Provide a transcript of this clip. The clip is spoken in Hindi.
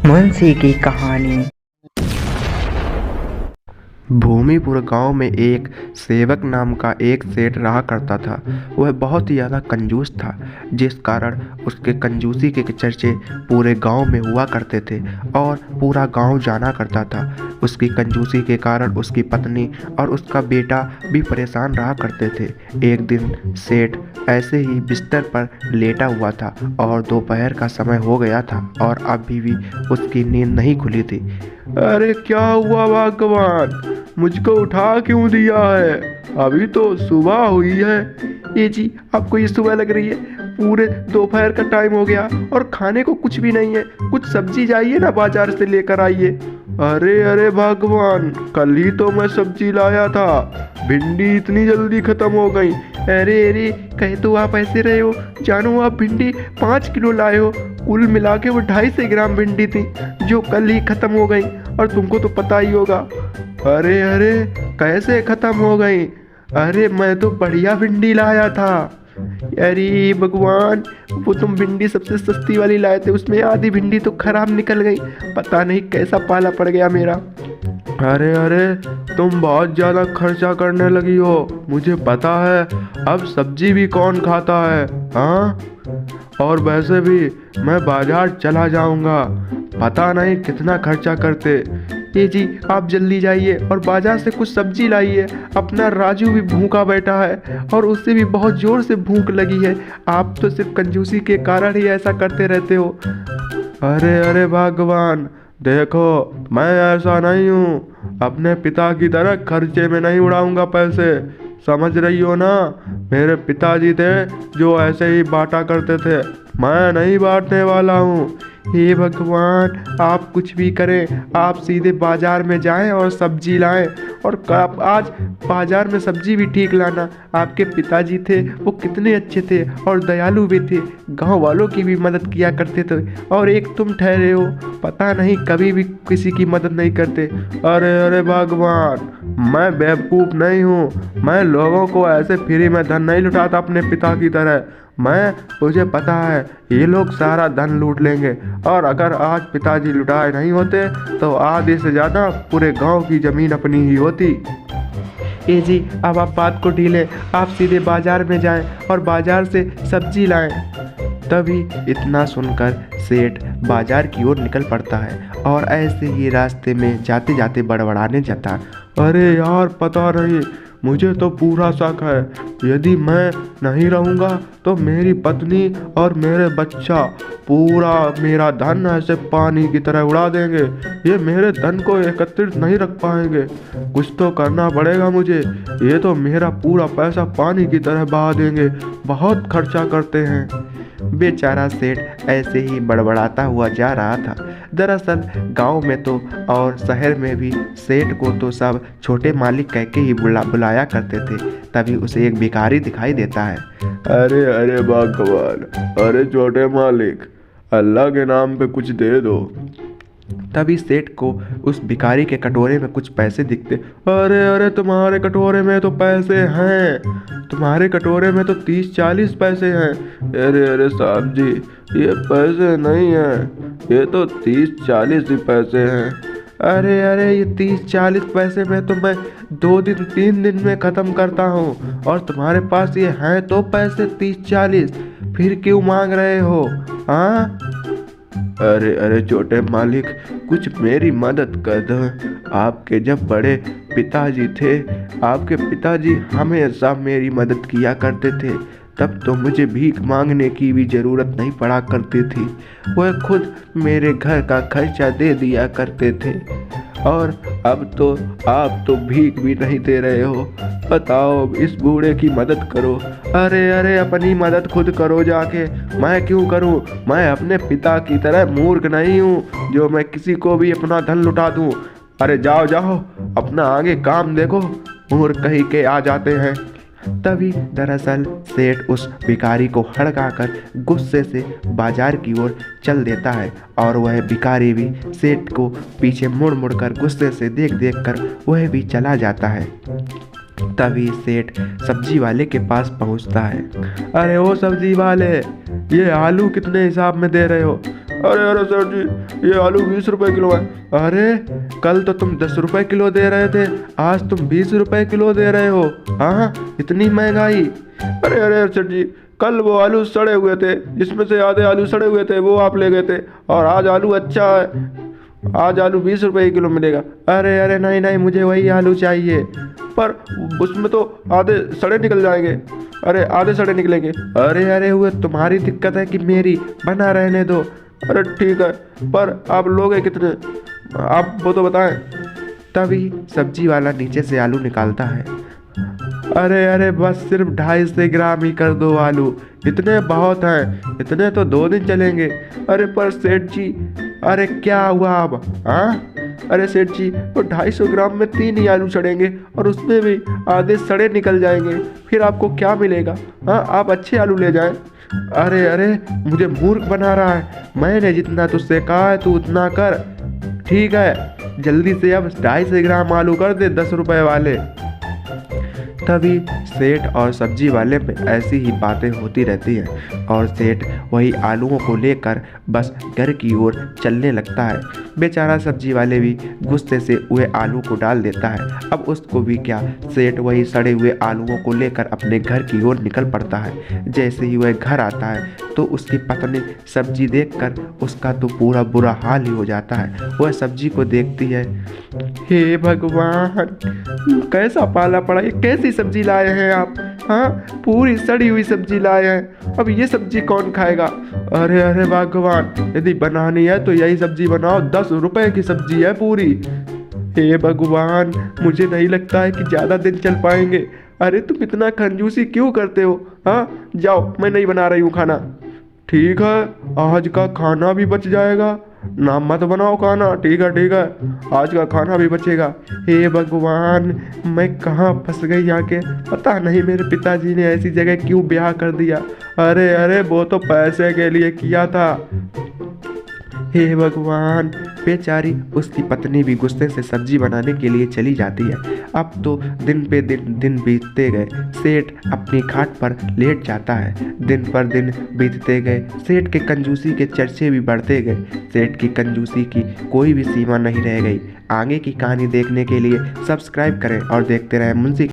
मुंशी की कहानी। भूमिपुर गांव में एक सेवक नाम का एक सेठ रहा करता था। वह बहुत ही ज़्यादा कंजूस था, जिस कारण उसके कंजूसी के चर्चे पूरे गांव में हुआ करते थे और पूरा गांव जाना करता था। उसकी कंजूसी के कारण उसकी पत्नी और उसका बेटा भी परेशान रहा करते थे। एक दिन सेठ ऐसे ही बिस्तर पर लेटा हुआ था और दोपहर का समय हो गया था और अभी भी उसकी नींद नहीं खुली थी। अरे क्या हुआ भगवान, मुझको उठा क्यों दिया है? अभी तो सुबह हुई है। ये जी, आपको ये सुबह लग रही है? पूरे दोपहर का टाइम हो गया और खाने को कुछ भी नहीं है। कुछ सब्जी जाइए ना, बाजार से लेकर आइए। अरे अरे भगवान, कल ही तो मैं सब्जी लाया था, भिंडी इतनी जल्दी खत्म हो गई। अरे अरे, कहे तो आप ऐसे रहे हो जानो, आप भिंडी 5 किलो लाए हो। कुल मिला के वो 250 ग्राम भिंडी थी जो कल ही खत्म हो गई, और तुमको तो पता ही होगा। अरे अरे, कैसे खत्म हो गई? अरे मैं तो बढ़िया भिंडी लाया था। अरे भगवान, वो तुम भिंडी सबसे सस्ती वाली लाए थे, उसमें आधी भिंडी तो खराब निकल गई। पता नहीं कैसा पाला पड़ गया मेरा। अरे अरे, तुम बहुत ज़्यादा खर्चा करने लगी हो, मुझे पता है। अब सब्जी भी कौन खाता है? हाँ, और वैसे भी मैं बाजार चला जाऊंगा, पता नहीं कितना खर्चा करते। ये जी, आप जल्दी जाइए और बाजार से कुछ सब्जी लाइए। अपना राजू भी भूखा बैठा है और उससे भी बहुत ज़ोर से भूख लगी है। आप तो सिर्फ कंजूसी के कारण ही ऐसा करते रहते हो। अरे अरे भगवान, देखो मैं ऐसा नहीं हूँ, अपने पिता की तरह खर्चे में नहीं उड़ाऊंगा पैसे, समझ रही हो ना? मेरे पिताजी थे जो ऐसे ही बांटा करते थे, मैं नहीं बांटने वाला हूँ। हे भगवान, आप कुछ भी करें, आप सीधे बाजार में जाएं और सब्जी लाएं। और आप आज बाजार में सब्जी भी ठीक लाना। आपके पिताजी थे वो कितने अच्छे थे और दयालु भी थे, गांव वालों की भी मदद किया करते थे, और एक तुम ठहरे हो, पता नहीं कभी भी किसी की मदद नहीं करते। अरे अरे भगवान, मैं बेवकूफ़ नहीं हूँ, मैं लोगों को ऐसे फ्री में धन नहीं लुटाता अपने पिता की तरह। मुझे पता है ये लोग सारा धन लूट लेंगे, और अगर आज पिताजी लुटाए नहीं होते तो आधे से ज़्यादा पूरे गांव की ज़मीन अपनी ही होती। ए जी, अब आप बात को ढीले, आप सीधे बाजार में जाएं और बाजार से सब्जी लाएं। तभी इतना सुनकर सेठ बाजार की ओर निकल पड़ता है और ऐसे ही रास्ते में जाते जाते बड़बड़ाने जाता। अरे यार, पता नहीं, मुझे तो पूरा शक है, यदि मैं नहीं रहूँगा तो मेरी पत्नी और मेरे बच्चा पूरा मेरा धन ऐसे पानी की तरह उड़ा देंगे। ये मेरे धन को एकत्रित नहीं रख पाएंगे, कुछ तो करना पड़ेगा मुझे। ये तो मेरा पूरा पैसा पानी की तरह बहा देंगे, बहुत खर्चा करते हैं। बेचारा सेठ ऐसे ही बड़बड़ाता हुआ जा रहा था। दरअसल गांव में तो और शहर में भी सेठ को तो सब छोटे मालिक कह के ही बुलाया करते थे। तभी उसे एक भिखारी दिखाई देता है। अरे अरे भगवान, अरे छोटे मालिक, अल्लाह के नाम पे कुछ दे दो। तभी सेठ को उस भिखारी के कटोरे में कुछ पैसे दिखते। अरे अरे, तुम्हारे कटोरे में तो पैसे हैं, तुम्हारे कटोरे में तो 30-40 पैसे हैं। अरे अरे साहब जी, ये पैसे नहीं हैं, ये तो 30-40 ही पैसे हैं। अरे अरे, ये 30-40 पैसे में तो मैं 2-3 दिन में ख़त्म करता हूँ, और तुम्हारे पास ये हैं तो पैसे 30-40, फिर क्यों मांग रहे हो? हाँ? अरे अरे छोटे मालिक, कुछ मेरी मदद कर दो। आपके जब बड़े पिताजी थे, आपके पिताजी हमेशा मेरी मदद किया करते थे, तब तो मुझे भीख मांगने की भी ज़रूरत नहीं पड़ा करती थी। वह खुद मेरे घर का खर्चा दे दिया करते थे, और अब तो आप तो भीख भी नहीं दे रहे हो। बताओ, इस बूढ़े की मदद करो। अरे अरे, अपनी मदद खुद करो जाके, मैं क्यों करूं? मैं अपने पिता की तरह मूर्ख नहीं हूं जो मैं किसी को भी अपना धन लुटा दूं। अरे जाओ जाओ, अपना आगे काम देखो, मूर्ख कहीं के आ जाते हैं। तभी दरअसल सेठ उस भिखारी को हड़काकर गुस्से से बाजार की ओर चल देता है, और वह भिखारी भी सेठ को पीछे मुड़ मुड़ कर गुस्से से देख देख कर वह भी चला जाता है। तभी सेठ सब्जी वाले के पास पहुंचता है। अरे ओ सब्जी वाले, ये आलू कितने हिसाब में दे रहे हो? अरे अरे सर जी, ये आलू 20 रुपए किलो है। अरे कल तो तुम 10 रुपए किलो दे रहे थे, आज तुम 20 रुपए किलो दे रहे हो। हाँ, इतनी महंगाई? अरे अरे सर जी, कल वो आलू सड़े हुए थे, जिसमें से आधे आलू सड़े हुए थे वो आप ले गए थे, और आज आलू अच्छा है, आज आलू 20 रुपए किलो मिलेगा। अरे अरे नहीं नहीं, मुझे वही आलू चाहिए, पर उसमें तो आधे सड़े निकल जाएंगे। अरे आधे सड़े निकलेंगे? अरे अरे, हुए तुम्हारी दिक्कत है कि मेरी? बना रहने दो। अरे ठीक है, पर आप लोगे कितने, आप वो तो बताएं। तभी सब्जी वाला नीचे से आलू निकालता है। अरे अरे, बस सिर्फ 250 ग्राम ही कर दो आलू, इतने बहुत हैं, इतने तो 2 दिन चलेंगे। अरे पर सेठ जी, अरे क्या हुआ अब? हाँ, अरे सेठ जी, वो 250 ग्राम में 3 ही आलू सड़ेंगे, और उसमें भी आधे सड़े निकल जाएंगे, फिर आपको क्या मिलेगा? हाँ, आप अच्छे आलू ले जाएं। अरे अरे, मुझे मूर्ख बना रहा है, मैंने जितना तुझसे कहा है तू उतना कर। ठीक है, जल्दी से अब 250 ग्राम आलू कर दे 10 रुपए वाले। तभी सेठ और सब्जी वाले में ऐसी ही बातें होती रहती हैं, और सेठ वही आलूओं को लेकर बस घर की ओर चलने लगता है। बेचारा सब्जी वाले भी गुस्से से हुए आलू को डाल देता है। अब उसको भी क्या, सेठ वही सड़े हुए आलूओं को लेकर अपने घर की ओर निकल पड़ता है। जैसे ही वह घर आता है तो उसकी पत्नी सब्जी देखकर उसका तो पूरा बुरा हाल ही हो जाता है। वह सब्जी को देखती है, हे भगवान, कैसा पाला पड़ा, ये कैसी सब्जी लाए हैं आप? हाँ, पूरी सड़ी हुई सब्जी लाए हैं, अब ये सब्जी कौन खाएगा? अरे अरे भगवान, यदि बनानी है तो यही सब्जी बनाओ, 10 रुपए की सब्जी है पूरी। हे भगवान, मुझे नहीं लगता है कि ज़्यादा दिन चल पाएंगे। अरे तुम इतना कंजूसी क्यों करते हो? हाँ, जाओ, मैं नहीं बना रही हूँ खाना। ठीक है, आज का खाना भी बच जाएगा, ना मत बनाओ खाना। ठीक है ठीक है, आज का खाना भी बचेगा। हे भगवान, मैं कहाँ फंस गई आके, पता नहीं मेरे पिताजी ने ऐसी जगह क्यों ब्याह कर दिया। अरे अरे, वो तो पैसे के लिए किया था। हे भगवान, बेचारी उसकी पत्नी भी गुस्से से सब्जी बनाने के लिए चली जाती है। अब तो दिन पे दिन बीतते गए, सेठ अपनी खाट पर लेट जाता है। दिन पर दिन बीतते गए, सेठ के कंजूसी के चर्चे भी बढ़ते गए। सेठ की कंजूसी की कोई भी सीमा नहीं रह गई। आगे की कहानी देखने के लिए सब्सक्राइब करें और देखते रहें मुंशी।